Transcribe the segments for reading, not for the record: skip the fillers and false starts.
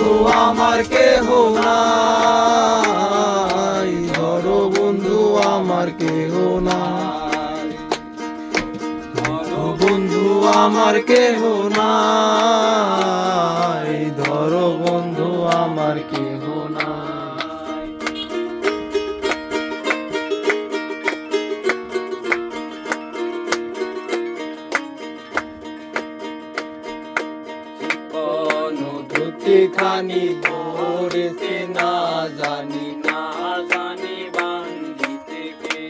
বন্ধু আমার কেহ নাই, ধরো বন্ধু আমার কেহ নাই, ধরো বন্ধু আমার কেহ নাই, ধরো বন্ধু আমার কেহ নাই। ধুতি খানি ধরেছে না জানি, না জানি বান্ধিতে কে,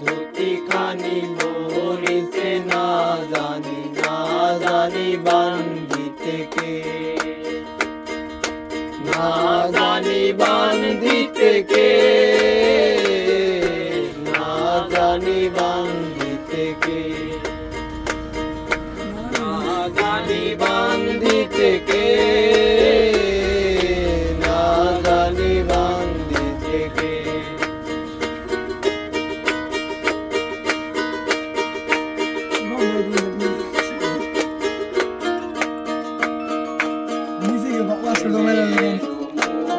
ধুতি খানি ধরেছে না জানি, না জানি বান্ধিতে কে, না জানি বান্ধিতে কে, না জানি বান্ধিতে কে, জানি বান্ধিতে কে, না জানি বান্ধিতে কে।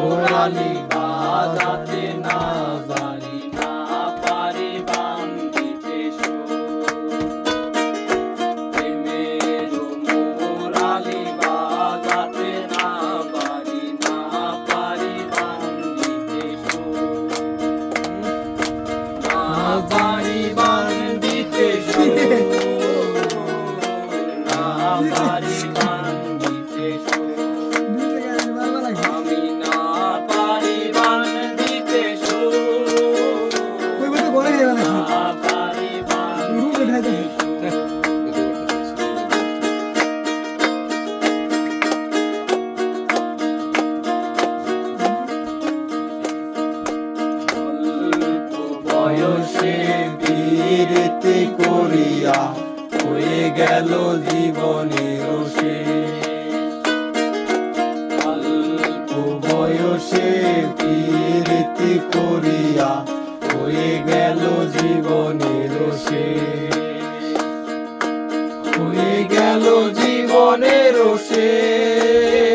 মোরালি বাজাতে না জানি, না পারি বান্ধিতে বাড়ি বান্ধিতে না বাড়ি বান্ধিতে আমি না পারি বান্ধিতে না পারি বান্ধিতে বয়সে বীরতি করিয়া হয়ে গেল জীবনের শেষ, অল্প বয়সে বীরতি করিয়া হয়ে গেল জীবনের শেষ, হয়ে গেল জীবনের শেষ,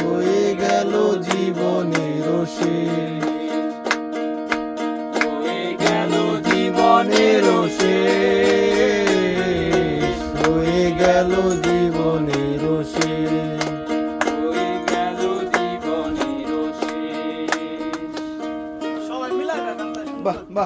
হয়ে গেল জীবনের শেষ, জীবনের শেষ, হয়ে গেল জীবনের শেষ, হয়ে গেল জীবনের শেষ। সবাই মিলে বাহ বাহ।